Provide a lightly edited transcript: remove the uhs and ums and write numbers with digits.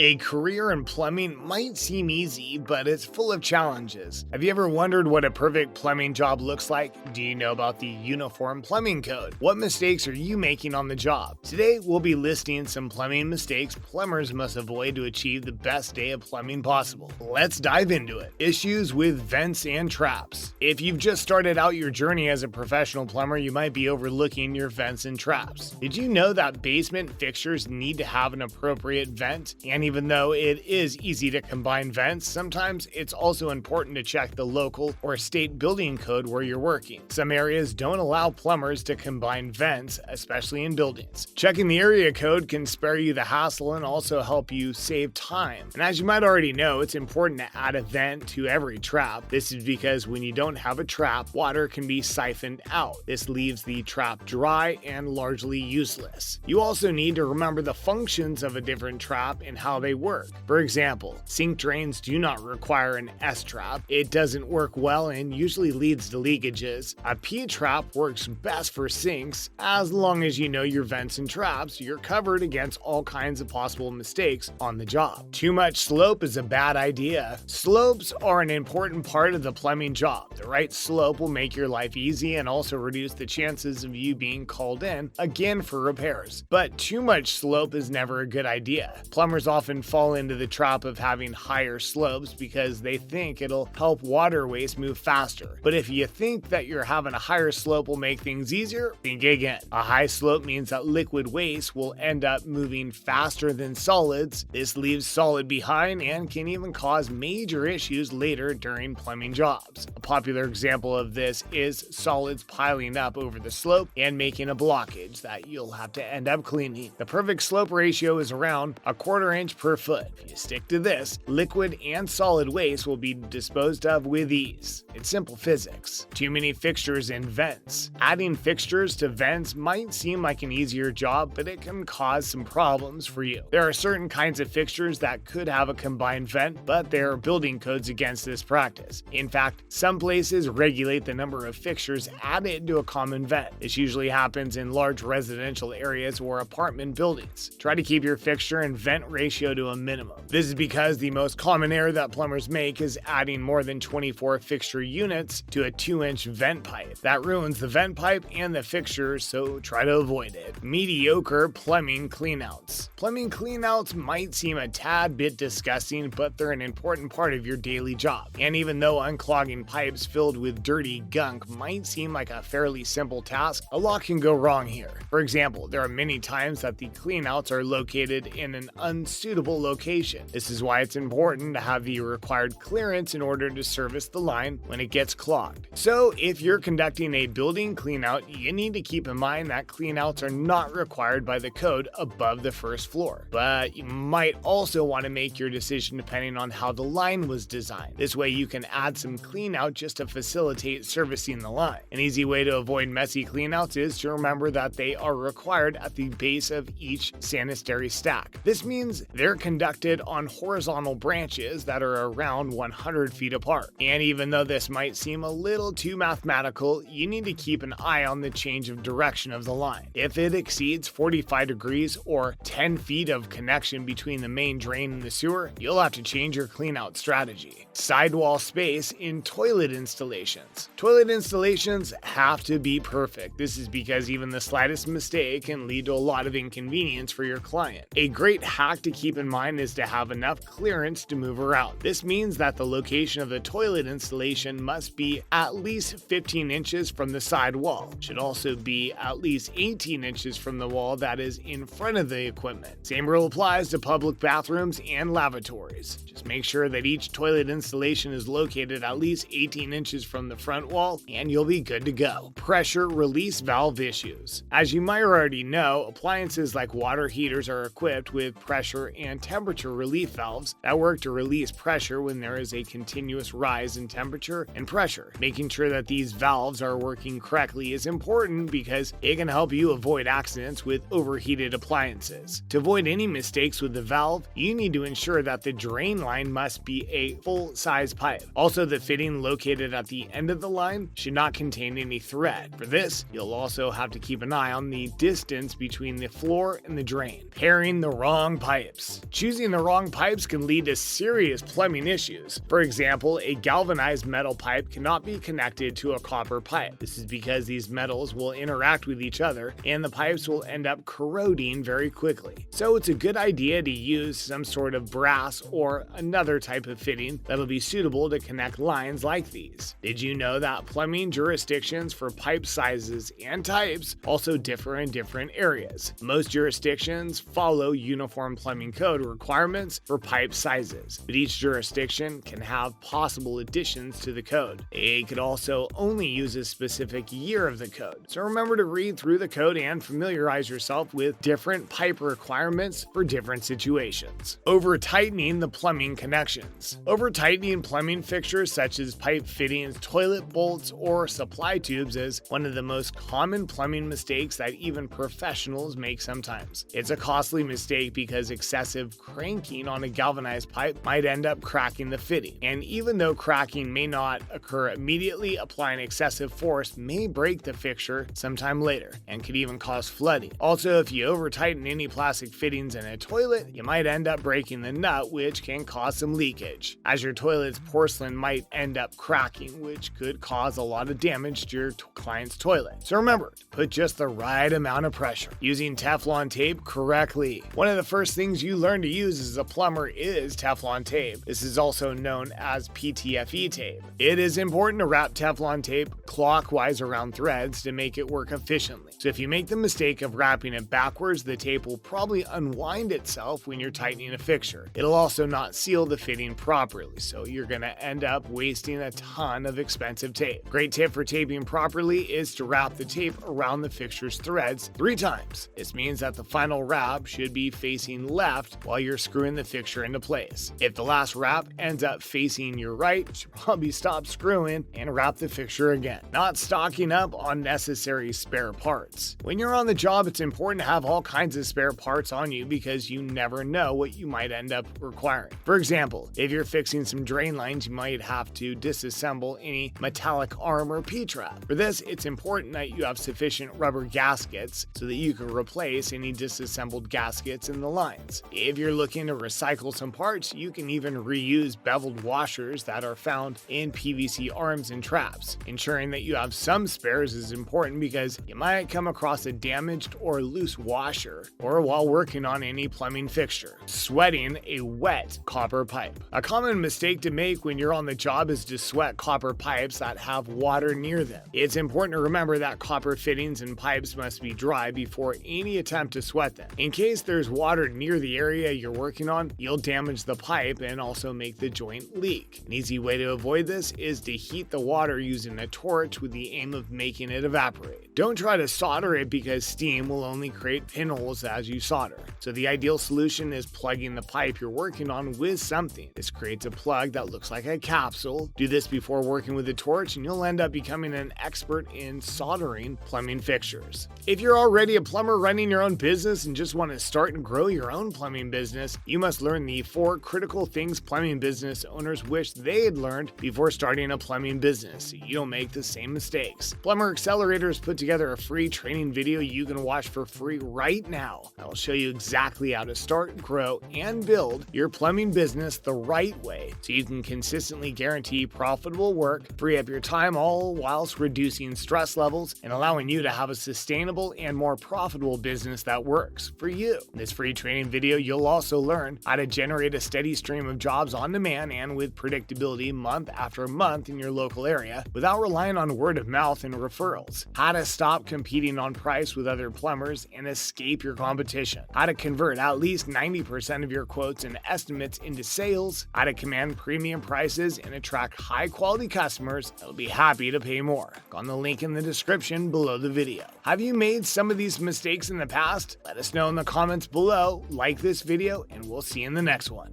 A career in plumbing might seem easy, but it's full of challenges. Have you ever wondered what a perfect plumbing job looks like? Do you know about the Uniform Plumbing Code? What mistakes are you making on the job? Today, we'll be listing some plumbing mistakes plumbers must avoid to achieve the best day of plumbing possible. Let's dive into it. Issues with vents and traps. If you've just started out your journey as a professional plumber, you might be overlooking your vents and traps. Did you know that basement fixtures need to have an appropriate vent? And even though it is easy to combine vents, sometimes it's also important to check the local or state building code where you're working. Some areas don't allow plumbers to combine vents, especially in buildings. Checking the area code can spare you the hassle and also help you save time. And as you might already know, it's important to add a vent to every trap. This is because when you don't have a trap, water can be siphoned out. This leaves the trap dry and largely useless. You also need to remember the functions of a different trap and how they work. For example, sink drains do not require an S-trap. It doesn't work well and usually leads to leakages. A P-trap works best for sinks. As long as you know your vents and traps, you're covered against all kinds of possible mistakes on the job. Too much slope is a bad idea. Slopes are an important part of the plumbing job. The right slope will make your life easy and also reduce the chances of you being called in again for repairs. But too much slope is never a good idea. Plumbers often fall into the trap of having higher slopes because they think it'll help waterways move faster. But if you think that you're having a higher slope will make things easier, think again. A high slope means that liquid waste will end up moving faster than solids. This leaves solid behind and can even cause major issues later during plumbing jobs. A popular example of this is solids piling up over the slope and making a blockage that you'll have to end up cleaning. The perfect slope ratio is around a 1/4 inch per foot. If you stick to this, liquid and solid waste will be disposed of with ease. It's simple physics. Too many fixtures and vents. Adding fixtures to vents might seem like an easier job, but it can cause some problems for you. There are certain kinds of fixtures that could have a combined vent, but there are building codes against this practice. In fact, some places regulate the number of fixtures added to a common vent. This usually happens in large residential areas or apartment buildings. Try to keep your fixture and vent ratio to a minimum. This is because the most common error that plumbers make is adding more than 24 fixture units to a 2-inch vent pipe. That ruins the vent pipe and the fixtures, so try to avoid it. Mediocre plumbing cleanouts. Plumbing cleanouts might seem a tad bit disgusting, but they're an important part of your daily job. And even though unclogging pipes filled with dirty gunk might seem like a fairly simple task, a lot can go wrong here. For example, there are many times that the cleanouts are located in an unsuitable location. This is why it's important to have the required clearance in order to service the line when it gets clogged. So if you're conducting a building cleanout, you need to keep in mind that cleanouts are not required by the code above the first floor. But you might also want to make your decision depending on how the line was designed. This way you can add some cleanout just to facilitate servicing the line. An easy way to avoid messy cleanouts is to remember that they are required at the base of each sanitary stack. This means they're conducted on horizontal branches that are around 100 feet apart. And even though this might seem a little too mathematical, you need to keep an eye on the change of direction of the line. If it exceeds 45 degrees or 10 feet of connection between the main drain and the sewer, you'll have to change your cleanout strategy. Sidewall space in toilet installations. Toilet installations have to be perfect. This is because even the slightest mistake can lead to a lot of inconvenience for your client. A great hack to keep in mind is to have enough clearance to move around. This means that the location of the toilet installation must be at least 15 inches from the side wall. It should also be at least 18 inches from the wall that is in front of the equipment. Same rule applies to public bathrooms and lavatories. Just make sure that each toilet installation is located at least 18 inches from the front wall and you'll be good to go. Pressure release valve issues. As you might already know, appliances like water heaters are equipped with pressure and temperature relief valves that work to release pressure when there is a continuous rise in temperature and pressure. Making sure that these valves are working correctly is important because it can help you avoid accidents with overheated appliances. To avoid any mistakes with the valve, you need to ensure that the drain line must be a full-size pipe. Also, the fitting located at the end of the line should not contain any thread. For this, you'll also have to keep an eye on the distance between the floor and the drain. Pairing the wrong pipes. pipes. Choosing the wrong pipes can lead to serious plumbing issues. For example, a galvanized metal pipe cannot be connected to a copper pipe. This is because these metals will interact with each other and the pipes will end up corroding very quickly. So it's a good idea to use some sort of brass or another type of fitting that'll be suitable to connect lines like these. Did you know that plumbing jurisdictions for pipe sizes and types also differ in different areas? Most jurisdictions follow uniform plumbing code requirements for pipe sizes, but each jurisdiction can have possible additions to the code. It could also only use a specific year of the code. So remember to read through the code and familiarize yourself with different pipe requirements for different situations. Over-tightening the plumbing connections. Over-tightening plumbing fixtures such as pipe fittings, toilet bolts, or supply tubes is one of the most common plumbing mistakes that even professionals make sometimes. It's a costly mistake because excessive cranking on a galvanized pipe might end up cracking the fitting. And even though cracking may not occur immediately, applying excessive force may break the fixture sometime later and could even cause flooding. Also, if you over-tighten any plastic fittings in a toilet, you might end up breaking the nut, which can cause some leakage, as your toilet's porcelain might end up cracking, which could cause a lot of damage to your client's toilet. So remember, put just the right amount of pressure. Using Teflon tape correctly. One of the first things you learn to use as a plumber is Teflon tape. This is also known as PTFE tape. It is important to wrap Teflon tape clockwise around threads to make it work efficiently. So if you make the mistake of wrapping it backwards, the tape will probably unwind itself when you're tightening a fixture. It'll also not seal the fitting properly, so you're going to end up wasting a ton of expensive tape. Great tip for taping properly is to wrap the tape around the fixture's threads 3 times. This means that the final wrap should be facing left while you're screwing the fixture into place. If the last wrap ends up facing your right, you should probably stop screwing and wrap the fixture again. Not stocking up on necessary spare parts. When you're on the job, it's important to have all kinds of spare parts on you because you never know what you might end up requiring. For example, if you're fixing some drain lines, you might have to disassemble any metallic arm or P-trap. For this, it's important that you have sufficient rubber gaskets so that you can replace any disassembled gaskets in the lines. If you're looking to recycle some parts, you can even reuse beveled washers that are found in PVC arms and traps. Ensuring that you have some spares is important because you might come across a damaged or loose washer or while working on any plumbing fixture. Sweating a wet copper pipe. A common mistake to make when you're on the job is to sweat copper pipes that have water near them. It's important to remember that copper fittings and pipes must be dry before any attempt to sweat them. In case there's water near the area you're working on, you'll damage the pipe and also make the joint leak. An easy way to avoid this is to heat the water using a torch with the aim of making it evaporate. Don't try to solder it because steam will only create pinholes as you solder. So the ideal solution is plugging the pipe you're working on with something. This creates a plug that looks like a capsule. Do this before working with a torch and you'll end up becoming an expert in soldering plumbing fixtures. If you're already a plumber running your own business and just want to start and grow your own plumbing business, you must learn the 4 critical things plumbing business owners wish they had learned before starting a plumbing business so you don't make the same mistakes. Plumber Accelerators put together a free training video you can watch for free right now. I'll show you exactly how to start, grow, and build your plumbing business the right way so you can consistently guarantee profitable work, free up your time, all whilst reducing stress levels and allowing you to have a sustainable and more profitable business that works for you. In this free training video, you'll also learn how to generate a steady stream of jobs on demand and with predictability month after month in your local area without relying on word of mouth and referrals, how to stop competing on price with other plumbers and escape your competition, how to convert at least 90% of your quotes and estimates into sales, how to command premium prices and attract high quality customers that'll be happy to pay more. Click on the link in the description below the video. Have you made some of these mistakes in the past? Let us know in the comments below, like this video, and we'll see you in the next one.